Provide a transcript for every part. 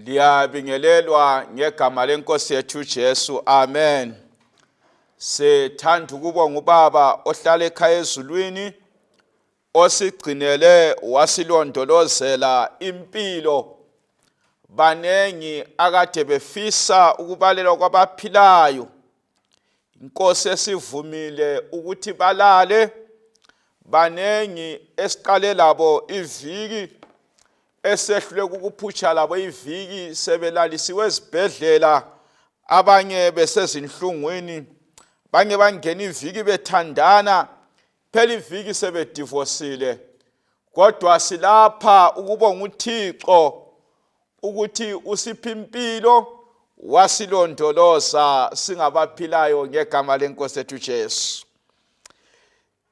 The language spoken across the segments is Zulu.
Liyabingelelwa ngegama lenkosi yethu uJesu. Amen. Sithanda ukubonga uBaba ohlala ekhaya ezulwini, osigcinele wasilondolozela impilo. Banengi akade befisa ukubalela kwabaphilayo. Inkosi esivumile ukuthi balale. Banengi esiqale labo iviki, esehlule ukuphutsha labo iviki sebelalisiwe ezibhedlela, abanye besezinhlungwini, banye bangena iviki bethandana, phela iviki sebedivosile. Kodwa silapha ukubonga uThixo ukuthi usipha impilo, wasilondoloza singabaphilayo ngegama lenkosi yethu uJesu.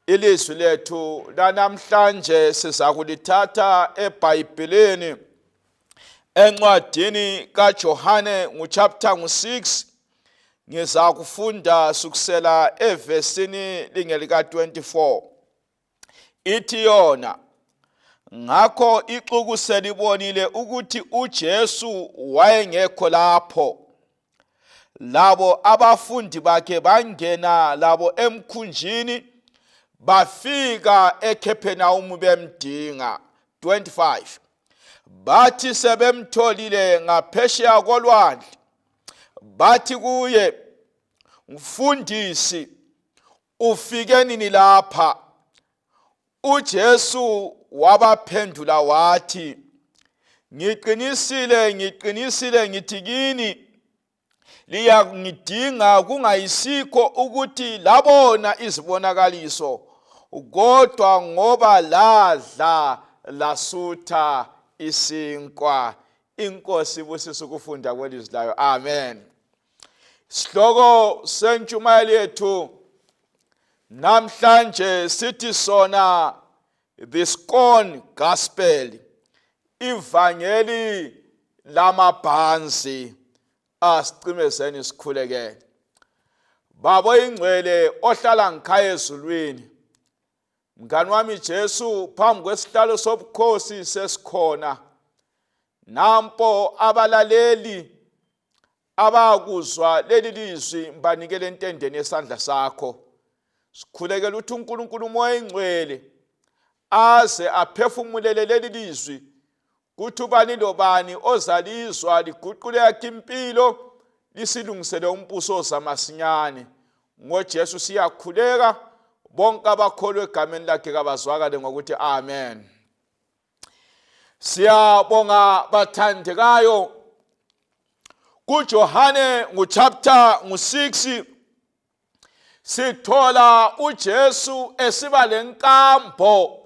Ilizwi lethu lanamhlanje siza kulithatha eBhayibhelini encwadini kaJohane chapter 6. Ngiza kufunda sukusela evesini lingelika 24. Ithi yona, ngakho ixuku selibonile ukuthi uJesu wayengekho lapho. Labo abafundi bakhe bangena labo emkhunjini, bafika eKhephenawumu bemdinga. 25. Bathi sebemtholile ngaphesheya kolwandle, bathi kuye, "Mfundisi, ufike nini lapha?" uJesu wabaphendula wathi, "Ngiqinisile ngithi kini, liyangidinga kungayisikho ukuthi labona izibonakaliso, kodwa ngoba ladla lasutha isinkwa." Inkosi ibusise ukufunda kwelizwi layo. Amen. Sihloko sentshumayelo yethu namhlanje sithi sona the scorn gospel, Ivangeli lamabhanzi. Asicimezeni sikhuleke. Baba ingcwele ohlala ngikhaya ezulwini, mngani wami Jesu, phambi kwesihlalo sobukhosi sesikhona. Nampo abalaleli abakuzwa leli lizwi mbanikele entendeni yesandla sakho. Sikhulekela ukuthi uNkulunkulu umoya ingcwele aze aphefumulele leli lizwi, kuthi ubani lobani ozalizwa liguqule yakhe impilo, lisilungisele umbuso ozamasinyane. NgoJesu siyakhuleka, bonke abakholwa egameni lakhe kabazwakale ngokuthi amen. Siyabonga bathandekayo. kuJohane chapter 6 sithola uJesu esiba lenkambo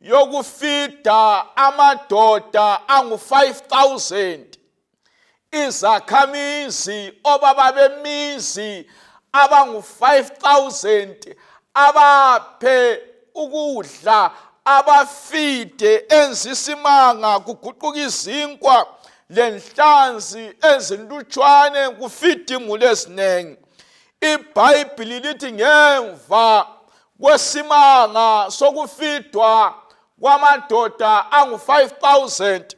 yokufida amadoda angu 5,000, izakhamizi obaba bemizi abangu 5,000, abaphe ukudla, abafide enzisimanga, kuguquka izinkwa lenhlanzi ezinlutshwane, kufida imuli ezinengi. iBhayibhili lithi ngemva kwesimanga sokufidwa kwamadoda angu 5,000,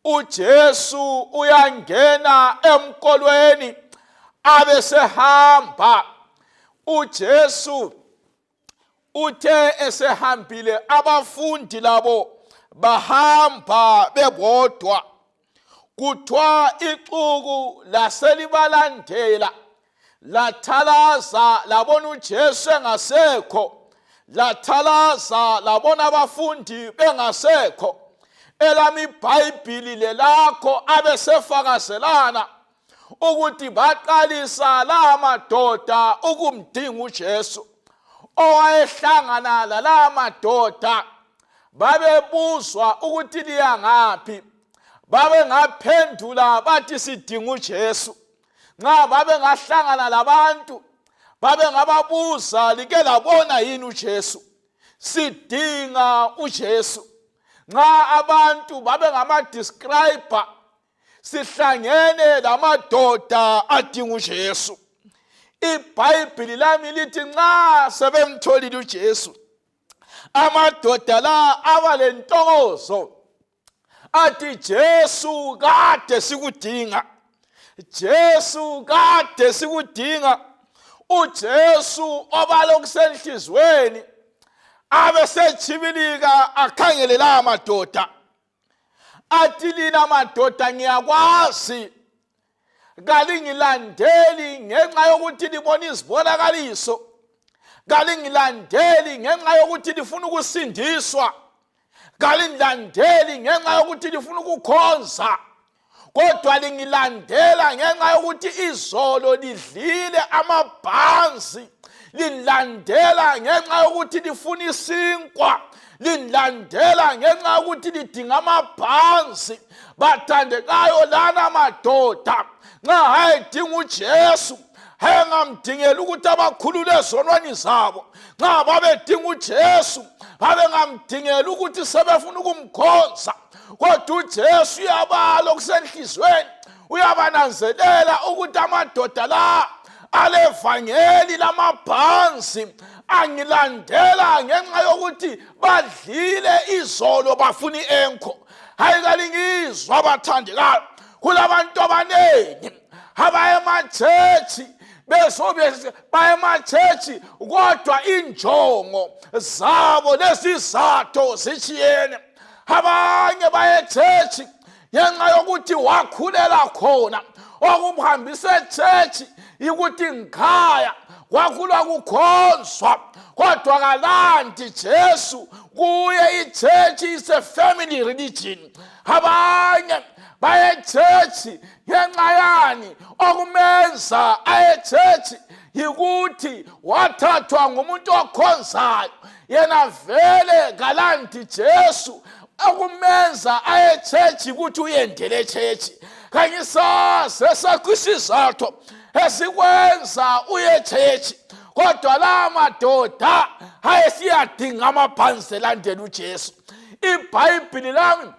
uJesu uyangena emkolweni abesehamba. uJesu uthe esehambile, abafundi labo bahamba bebodwa. Kuthiwa ixuku laselibalandela, lathalaza labona uJesu engasekho, lathalaza labona abafundi bengasekho. Elami iBhayibhili lelakho abesefakazelana ukuthi baqalisa la madoda ukumdinga uJesu. Owayehlangana la madoda babebuzwa ukuthi liya ngaphi, babengaphendula bathi sidinga uJesu. Nxa babengahlangana labantu, babengababuza, like labona yini uJesu? Sidinga uJesu. Nxa abantu babengama-describer, sihlangene lamadoda adinga uJesu. iBhayibhili lami lithi nxa sebemtholile uJesu, amadoda la abalentokozo, athi Jesu kade sikudinga, Jesu kade sikudinga, uJesu obalo kusenhlizweni abe sechibilika akhangele la madoda athi lina madoda ngiyakwazi kalingilandeli ngenxa yokuthi libona izibonakaliso, kalingilandeli ngenxa yokuthi lifuna ukusindiswa, kalingilandeli ngenxa yokuthi lifuna ukukhonza, kodwa lingilandela ngenxa yokuthi izolo lidlile amabhanzi, lilandela ngenxa yokuthi lifuna isinkwa, lilandela ngenxa yokuthi lidinga amabhanzi. Bathandekayo lana madoda nxa hayedinga uJesu hayengamdingela ukuthi abakhulule ezonweni zabo, nxa babedinga uJesu babengamdingela ukuthi sebefuna ukumkhonza, kodwa uJesu uyabala okusenhlizweni, uyabananzelela ukuthi amadoda la alevangeli lamabhanzi angilandela ngenxa yokuthi badlile izolo bafuna ienko. Hayi kalingizwa abathandekayo, kulabantu abanengi abaya emachechi baya emachechi kodwa injongo zabo lesizathu zitshiyene. Abanye baya echechi ngenxa yokuthi wakhulela khona, wakumhambisa echechi ukuthi ngikhaya kwakhulwa kukhonzwa, kodwa kalandi Jesu kuye. Ichechi is a family religion. Abanye baya echechi ngenxa yani okumenza ayechechi yikuthi wathathwa ngumuntu okhonzayo, yena vele kalandi Jesu akumenza ayechechi ukuthi uyendele echechi. Kangisazi esakwisizathu esikwenza uyechechi, kodwa la madoda ayesiyadinga amabhanzi elandela uJesu. iBhayibhili lami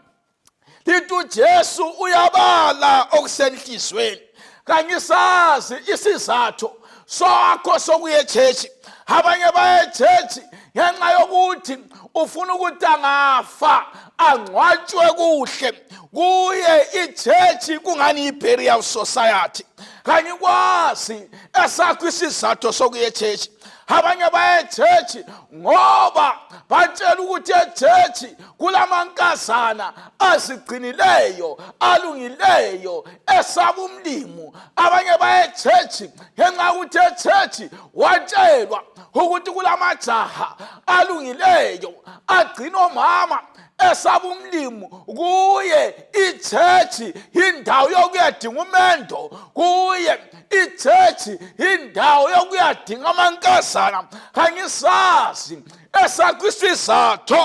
lithi uJesu uyabala okusenhlizweni. Kangisazi isizathu sakho sokuyechechi. Abanye bayechechi ngenxa yokuthi ufuna ukuthi angafa angcwatshwe kuhle kuye. Ichechi kungani i-burial society. Kangikwazi esakho isizathu sokuyechechi. Abanye bayechechi ngoba batshela ukuthi echechi kulamankazana aziqinileyo, alungileyo, esaba umlimo. Abanye bayechechi ngenxa ukuthi echechi watshelwa ukuthi kulamajaha alungileyo agcina omama esaba umlimo. Kuye ichechi indawo yokuyadinga umendo, kuye ichechi indawo yokuyadinga amankazana. Kangisazi esakho isizathu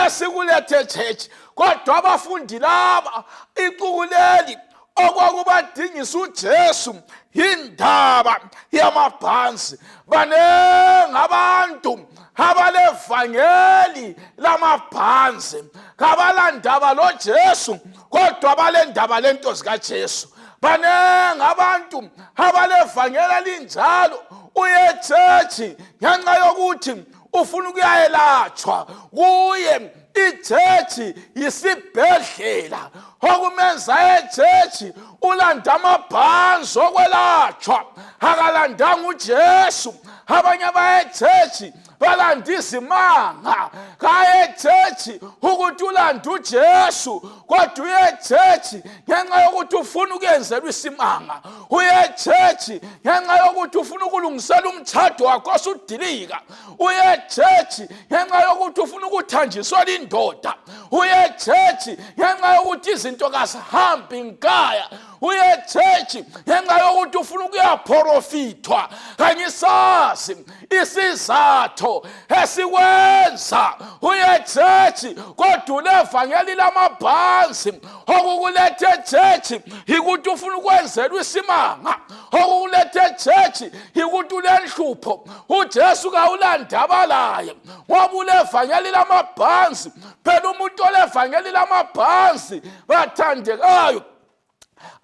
esikulethe echechi, kodwa abafundi laba ixuku leli okwakubadingisa uJesu indaba yamabhanzi. Banengi abantu abalevangeli lamabhanzi, kabalandaba loJesu kodwa balendaba lento zikaJesu. Banengi abantu abalevangeli elinjalo uyechechi ngenxa yokuthi ufuna ukuyayelatshwa kuye. Ichechi yisibhedlela okumenza echechi ulanda amabhanzi okwelatshwa, akalandanga uJesu. Abanye bayechechi balanda izimanga, kayechechi ukuthi ulanda uJesu, kodwa uyechechi ngenxa yokuthi ufuna ukuyenzelwa isimanga. Uyechechi ngenxa yokuthi ufuna ukulungisela umtshado wakho osudilika. Uyechechi ngenxa yokuthi ufuna ukuthanjiswa indoda. Uyechechi ngenxa yokuthi izinto kazihambi ngaya. Uyechechi ngenxa yokuthi ufuna ukuyaprofithwa. Kangisazi isizathu esikwenza uyechechi kodwa ulevangeli lamabhanzi. Okukulethe echechi yikuthi ufuna ukwenzelwa isimanga, okukulethe echechi yikuthi ulenhlupho. uJesu kawulandaba laye ngoba ulevangeli lamabhanzi. Phela umuntu olevangeli lamabhanzi bathandekayo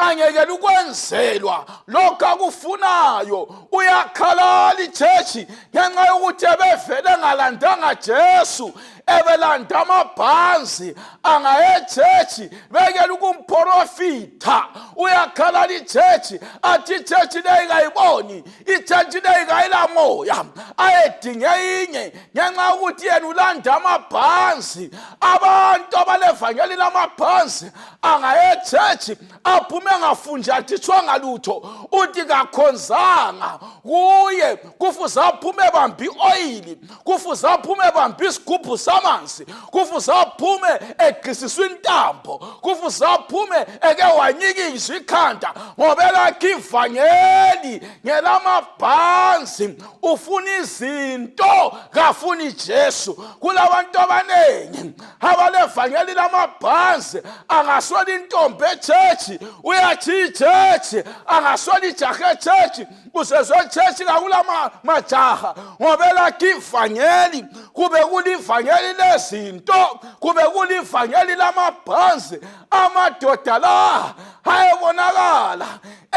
angekela ukwenzelwa lokho akufunayo. Uyakhalala ichechi ngenxa yokuthi ebevele ngalandanga Jesu, ebelanda amabhanzi, angaya echechi bekela ukumprofitha. Uyakhalala ichechi athi ichechi leyi kayiboni, ichechi leyi kayila moya, ayedinge inye ngenxa yokuthi yena ulanda amabhanzi. Abantu abalevangeli lamabhanzi angaya echechi aphume ngafunjathishwanga lutho, uthi kakhonzanga kuye kufuze aphume bambi oil, kufuze aphume bambi isigubhu samanzi, kufuze aphume egqisiswa intambo, kufuze aphume eke wanyikiswa ikhanda ngoba elakhe ivangeli ngelamabhanzi. Ufuna izinto kafuni Jesu. Kulabantu abanengi abalevangeli lamabhanzi angaswela intombi echechi, uyathi ichechi, angaswela ijaha echechi, kusezwe echechi kakulama majaha ngoba elakhe ivangeli. Kube kulivangeli lezinto, kube kulivangeli lamabhanzi. Amadoda la ayebonakala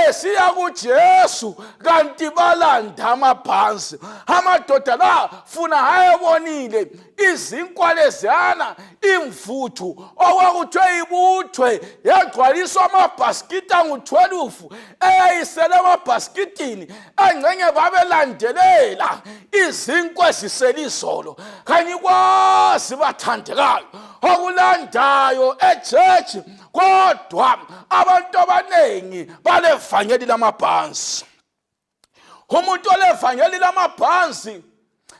esiya kuJesu kanti balanda amabhanzi. Amadoda la funa ayebonile izinkwa leziyana, imvuthu okwakuthiwe ibuthwe yagcwaliswa amabhasikiti angu-12 eyayisele emabhasikitini engcenye babelandelela izinkwa eziselizolo. Kanyikwazi bathandekayo okulandayo echechi, kodwa abantu abanengi balevangeli lamabhanzi. Umuntu olevangeli lamabhanzi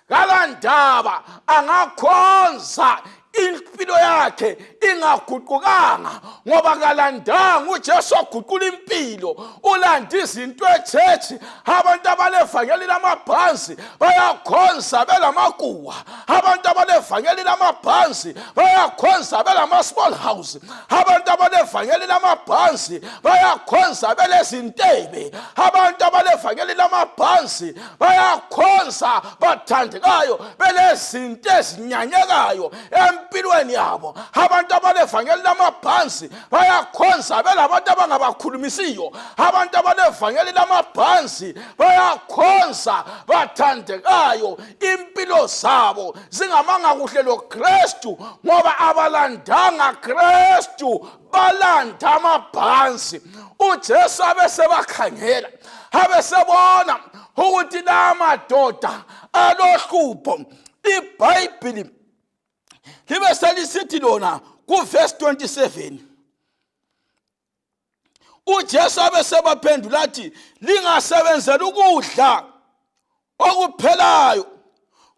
kalandaba angakhonza impilo yakhe ingaguqukanga ngoba kalandanga uJesu oguqula impilo. Ulanda izinto echechi. Abantu abalevangeli lamabhanzi bayakhonza belamakuwa, abantu abalevangeli lamabhanzi bayakhonza belama small house, abantu abalevangeli lamabhanzi bayakhonza belezintebe, abantu abalevangeli lamabhanzi bayakhonza bathandekayo belezinto ezinyanyekayo empilweni yabo. Abantu abalevangeli lamabhanzi bayakhonza belabantu abangabakhulumisiyo, abantu abalevangeli lamabhanzi bayakhonza bathandekayo, impilo zabo zingamanga kuhle loKristu ngoba abalandanga Kristu balanda amabhanzi. uJesu abesebakhangela, abesebona ukuthi la madoda alohlupho. iBhayibhili libe selisithi lona kuverse 27, uJesu abesebaphendula athi lingasebenzeli ukudla okuphelayo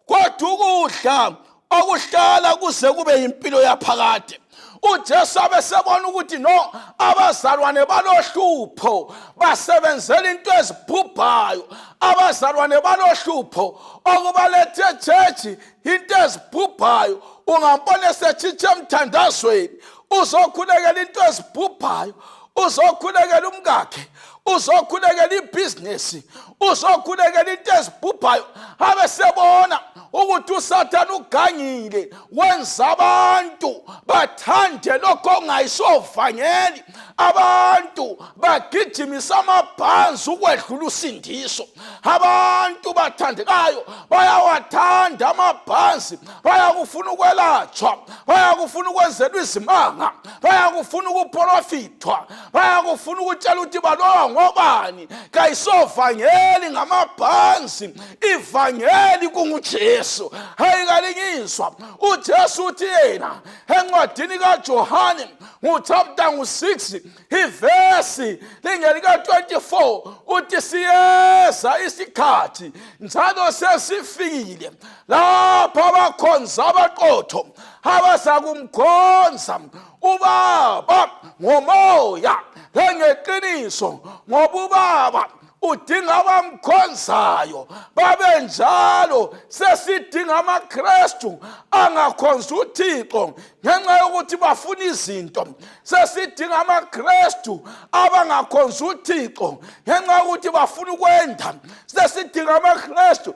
kodwa ukudla okuhlala kuze kube impilo yaphakade. uJesu abesebona ukuthi no, abazalwane balohlupho basebenzela into ezibhubhayo, abazalwane balohlupho okubalethe echechi into ezibhubhayo. Ungambona esetshiche emthandazweni, uzokhulekela into ezibhubhayo, uzokhulekela umkakhe, uzokhulekela ibhizinesi, uzokhulekela into ezibhubhayo. Abesebona ukuthi uSathane ugangile wenza abantu bathande lokho okungayisovangeli, abantu bagijimisa amabhanzi ukwedlula usindiso. Abantu bathandekayo bayawathanda amabhanzi, bayakufuna ukwelatshwa, bayakufuna ukwenzelwa izimanga, bayakufuna ukuprofithwa, bayakufuna ukutshela ukuthi balowa ngobani. Kayisovangeli ngamabhanzi, ivangeli kunguJesu. Hayi kalinyiswa. uJesu uthi yena encwadini kaJohane chapter 6 iverse lingelika 24 uthi siyeza isikhathi njalo sesifikile lapho abakhonza abaqotho abazakumkhonza uBaba ngomoya langeqiniso, ngoba uBaba udinga abamkhonzayo babe njalo. Sesidinga amaKristu angakhonza uThixo ngenxa yokuthi bafuna izinto. Sesidinga amaKristu abangakhonza uThixo ngenxa yokuthi bafuna ukwenda. Sesidinga amaKristu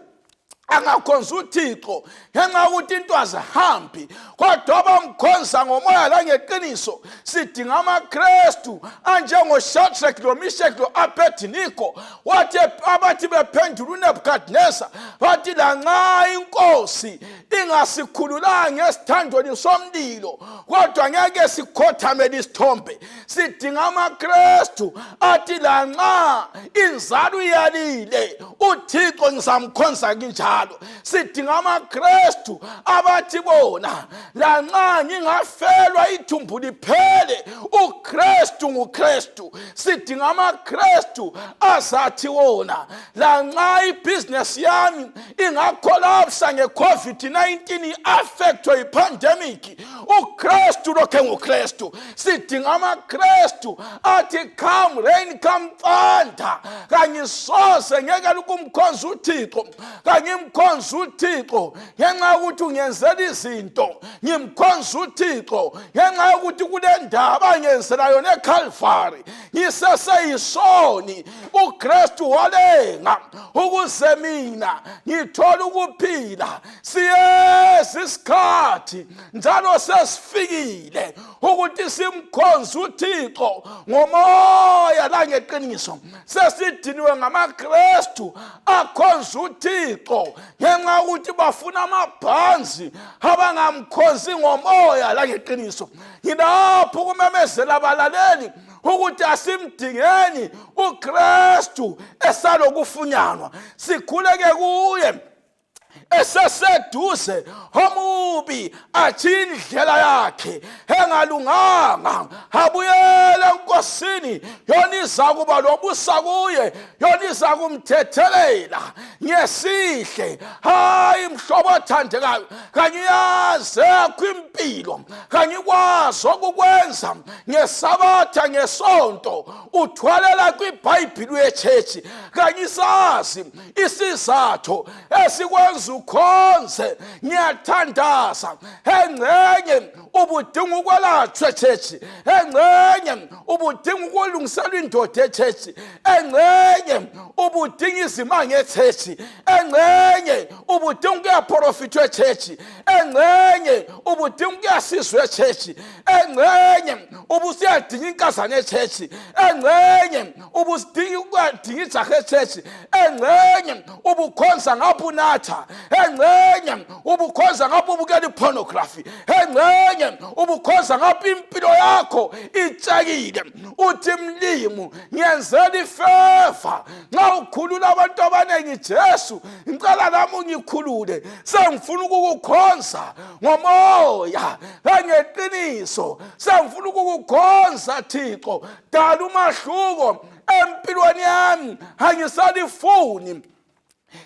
angakhonza uThixo ngenxa ukuthi into azihambi kodwa bamkhonza ngomoya langeqiniso. Sidinga amaKristu anjengoShadrach loMeshach lo-Abednego wathi abathi bephendula uNebukadneza bathi lanxa inkosi ingasikhululanga esithandweni somlilo kodwa ngeke sikhothamele isithombe. Sidinga amaKristu athi lanxa inzalo iyalile uThixo ngizamkhonza kinjalo. Sidinga amaKristu abathi bona lanxa ngingafelwa ithumbu liphele uKristu nguKristu. Sidinga amaKristu azathi wona lanxa ibhizinesi yami ingakolapsa ngeCovid-19 i-affectwe ipandemic uKristu lokhe nguKristu. Sidinga amaKristu athi come rain come thunder kangisoze ngeke ukumkhonza uThixo kangimkhonza uThixo ngenxa yokuthi ungenzela izinto. Ngimkhonza uThixo ngenxa yokuthi kule ndaba ngenzela yona eCalvary ngiseseyisoni uKristu walenga ukuze mina ngithola ukuphila. Siyezi isikhathi njalo sesifikile ukuthi simkhonze uThixo ngomoya langeqiniso. Sesidiniwe ngamaKristu akhonza uThixo ngenxa yokuthi bafuna amabhanzi abangamkhonzi ngomoya langeqiniso. Ngilapho kumemezela abalaleli ukuthi asimdingeni uKristu esalokufunyanwa sikhuleke kuye eseseduze omubi athi indlela yakhe engalunganga abuyele enkosini yona iza kuba lobusa kuye yona iza kumthethelela ngesihle. Hayi mhlobo othandekayo kangiyazi kwimpilo kangikwazi ukukwenza ngesabatha ngesonto uthwalela kwiBhayibheli yechechi kangisazi isizathu esikwenza ukhonze. Ngiyathandaza engcenye ubudinga ukwelatshwa echechi, engcenye ubudinga ukulungiselwa indoda echechi, engcenye ubudinga izimanga echechi, engcenye ubudinga ukuyaprofithwa echechi, engcenye ubudinga ukuyasizwa echechi, engcenye ubusiyadinga inkazana echechi, engcenye ubusidinga ukuyadinga ijaha echechi, engcenye ubukhonza ngapho unatha, engcenye ubukhonza ngapho ubukela ipornography, engcenye ubukhonza ngapho impilo yakho itshakile. Uthi mlimu ngiyenzela ifeva nxa ukhulula abantu abanengi Jesu ngicela nami ungikhulule. Sengifuna ukukukhonza ngomoya langeqiniso, sengifuna ukukukhonza Thixo. Dala umahluko empilweni yami angisalifuni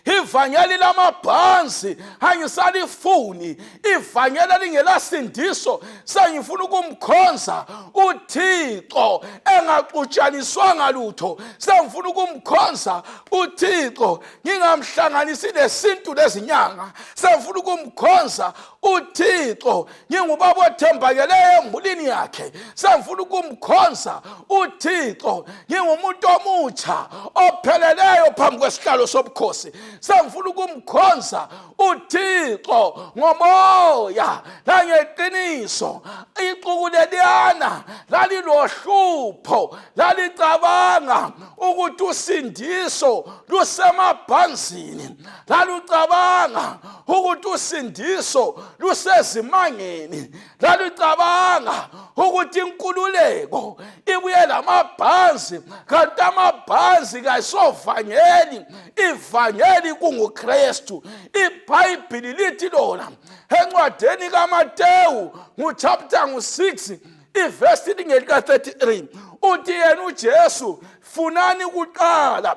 Ivangeli lamabhanzi angisalifuni. Ivangeli lingelasindiso sengifuna ukumkhonza uThixo engaxutshaniswanga lutho. Sengifuna ukumkhonza uThixo ngingamhlanganisi lesintu lezinyanga. Sengifuna ukumkhonza uThixo ngingubaba othembakeleyo emulini yakhe. Sengifuna ukumkhonza uThixo ngingumuntu omutsha opheleleyo phambi kwesihlalo sobukhosi. Sengifuna ukumkhonza uThixo ngomoya langeqiniso. Ixuku leliyana lalilohlupho, lalicabanga ukuthi usindiso lusemabhanzini, lalucabanga ukuthi usindiso lusezimangeni, lalucabanga ukuthi inkululeko ibuye lamabhanzi kanti amabhanzi kayisovangeli. Ivangeli kunguKristu. iBhayibheli lithi lona encwadeni kaMateyu chapter 6 iverse lingeka 33 uthi yena uJesu funani kuqala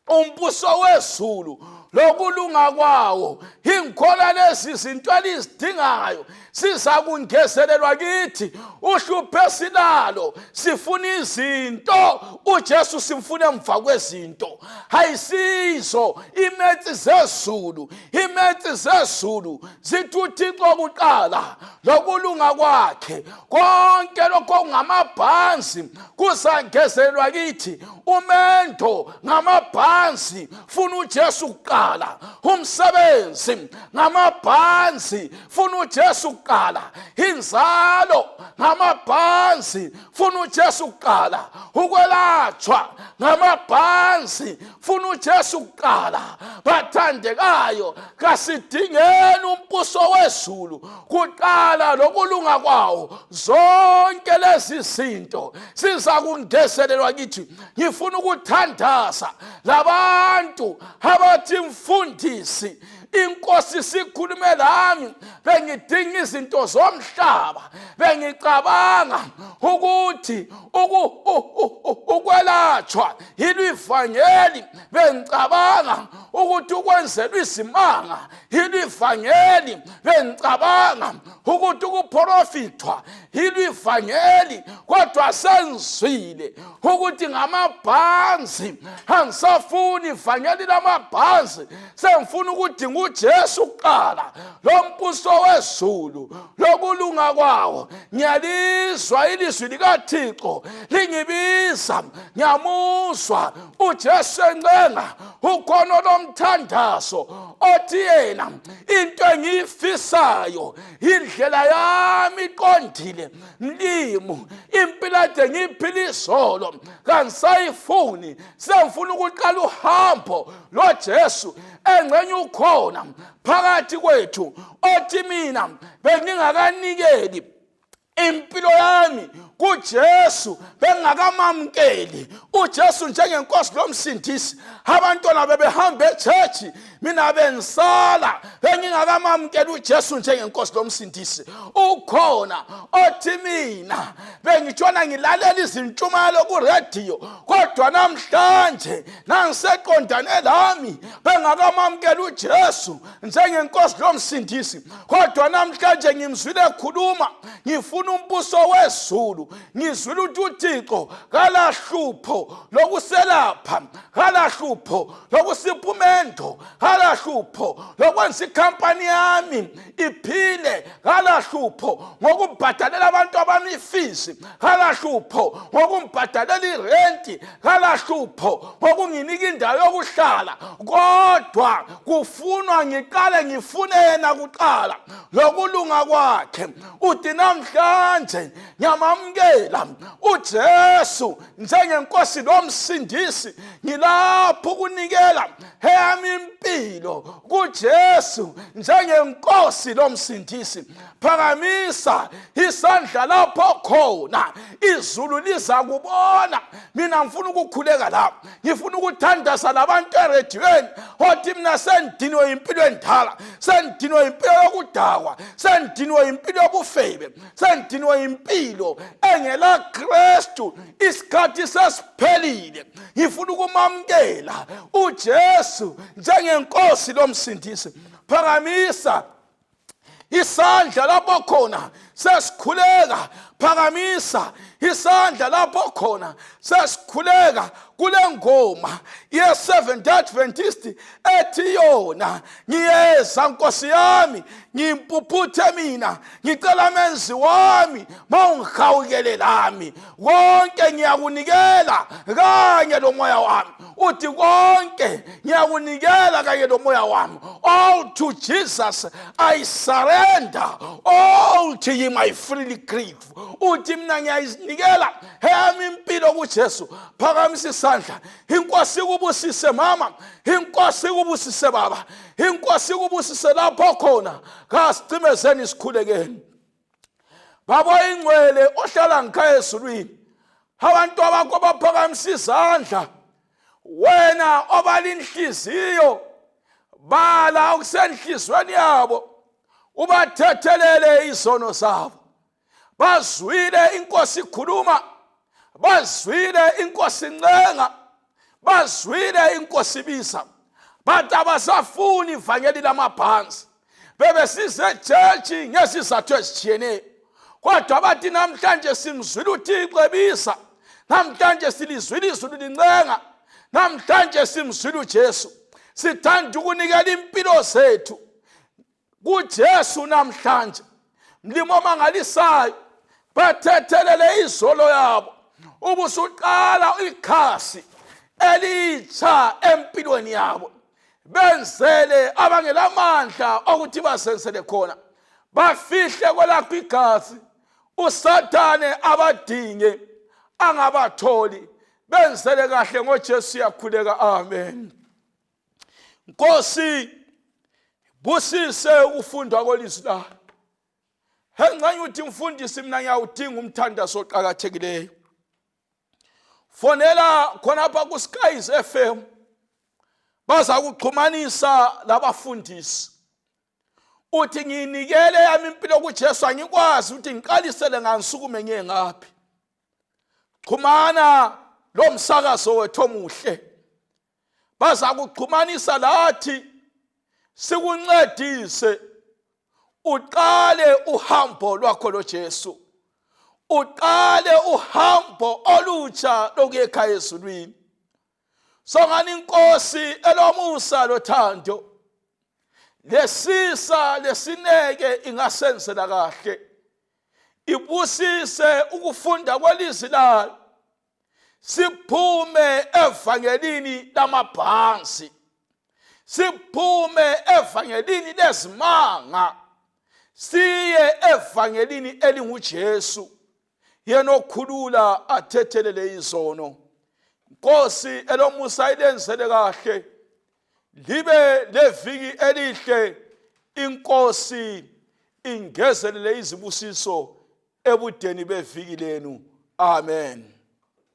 umbuso wezulu lokulunga kwawo, ingikhola lezi zinto elizidingayo siza kungezelelwa kithi. Uhluphe silalo sifuna izinto, uJesu simfune emva kwezinto. Hayisizo imethi zezulu, imethi zezulu zithi uThixo kuqala lokulunga kwakhe, konke lokho ngamabhanzi kuzangezelelwa kithi. Umendo ngamabhanzi, funa uJesu kuqala kuqala. Umsebenzi ngamabhanzi funa uJesu kuqala. Inzalo ngamabhanzi funa uJesu kuqala. Ukwelatshwa ngamabhanzi funa uJesu kuqala. Bathandekayo, kasidingeni umbuso wezulu kuqala lokulunga kwawo. Zonke lezi zinto siza kungezelelwa kithi. Ngifuna ukuthandaza labantu abathi mfundisi, inkosi sikhulume lami, bengidinga izinto zomhlaba, bengicabanga ukuthi ukwelatshwa ilivangeli, bengicabanga ukuthi ukwenzelwa izimanga ilivangeli, bengicabanga ukuthi ukuprofithwa ilivangeli, kodwa senzwile ukuthi ngamabhanzi. Angisafuni ivangeli lamabhanzi, sengifuna ukuthi nguJesu kuqala, lombuso wezulu lokulunga kwawo. Ngiyalizwa ilizwi likaThixo lingibiza, ngiyamuzwa uJesu encenga ukhono lomthandazo, othi yena into engiyifisayo indlela yami iqondile, mlimo impilo ade ngiyiphila izolo kangisayifuni, sengifuna ukuqala uhambo loJesu engcenye ukhona phakathi kwethu, othi mina bengingakanikeli impilo yami kuJesu, bengakamamkeli uJesu njengenkosi lomsindisi. Abantwana bebehamba echechi, mina bensala bengingakamamkeli uJesu njengenkosi lomsindisi. Ukhona othi mina bengitshona ngilalela izintshumayelo ku-radio, kodwa namhlanje nangiseqondane lami, bengakamamkeli uJesu njengenkosi lomsindisi, kodwa namhlanje ngimzwile ekhuluma. Ngifuna umbuso wezulu, ngizwile ukuthi uThixo kalahlupho lokuselapha, kalahlupho lokusiphumendo, kalahlupho lokwenza ikhampani yami iphile, kalahlupho ngokubhadalela abantu abamifisi, kalahlupho ngokumbhadalela irenti, kalahlupho ngokunginika indawo yokuhlala, kodwa kufunwa ngiqale ngifune yena kuqala lokulunga kwakhe. Uthi namhlanje ngiyamamkela uJesu njengenkosi lomsindisi, ngilapho ukunikela eyami impilo kuJesu njengenkosi lomsindisi. Phakamisa isandla lapho khona, izulu liza kubona. Mina ngifuna ukukhuleka lapho, ngifuna ukuthandaza labantu erediyweni othi mina sendiniwe impilo endala, sendiniwe impilo yokudakwa, sendiniwe impilo yobufebe, sendiniwe impilo engela Kristu, isikhathi sesiphelile. Ngifuna ukumamkela uJesu njengenkosi lomsindisi. Phakamisa isandla lapho khona sesikhuleka, phakamisa isandla lapho khona sesikhuleka kule ngoma ye-Seventh Adventist ethi yona ngiyeza Nkosi yami, ngimpuphuthe mina, ngicela menzi wami mawungihawukele lami, konke ngiyakunikela kanye lomoya wami. Uthi konke ngiyakunikela kanye lomoya wami. All to Jesus I surrender, all to him I freely give. Uthi mina ngiyayinikela eyami impilo kuJesu. Phakamisa isandla. Inkosi kubusise mama, inkosi kubusise baba, inkosi kubusise lapho khona. Kasicimezeni isikhulekeni. Baba ingcwele ohlala ngikhaya ezulwini, abantu abakho baphakamisa izandla. Wena obala inhliziyo, bala okusenhlizweni yabo, ubathethelele izono zabo. Bazwile inkosi ikhuluma, bazwile inkosi incenga, bazwile inkosi ibiza, bathi abasafuni ivangeli lamabhanzi. Bebesize echechi ngesizathu ezitshiyeneyo, kodwa bathi namhlanje simzwile uThixo ebiza, namhlanje silizwile izulu lincenga, namhlanje simzwile uJesu. Sithanda ukunikela impilo zethu kuJesu namhlanje. Mlimo omangalisayo, bathethelele izolo yabo, ubusuqala ikhasi elitsha empilweni yabo. benzele abangelamandla ukuthi basensele khona, bafihle kwelakho igazi, uSathane abadinge angabatholi, benzele kahle ngoJesu yakhuleka. Amen. Nkosi, busise ukufundwa kwelizwi lakho. Hengcanye uthi mfundisi, mina ngiyawudinga umthandazo oqhakathekileyo. Fonela khonapha ku Skies FM, baza kuxhumanisa labafundisi. Uthi nginikele yami impilo kuJesu, angikwazi ukuthi ngiqalisele ngansukume ngiye ngaphi. Xhumana lo msakazo wethu omuhle, baza kuxhumanisa lathi sikuncedise uqale uhambo lwakho loJesu, uqale uhambo olutsha lokuya ekhaya ezulwini. Songani inkosi elomusa lothando, lesisa lesineke ingasenzela kahle, ibusise ukufunda kwelizwi layo, siphume evangelini lamabhanzi, siphume evangelini lezimanga, siye evangelini elinguJesu, yena okhulula athethelele izono. Nkosi elomusa ilenzele kahle, libe leviki elihle, inkosi ingezelele izibusiso ebudeni beviki lenu. Amen.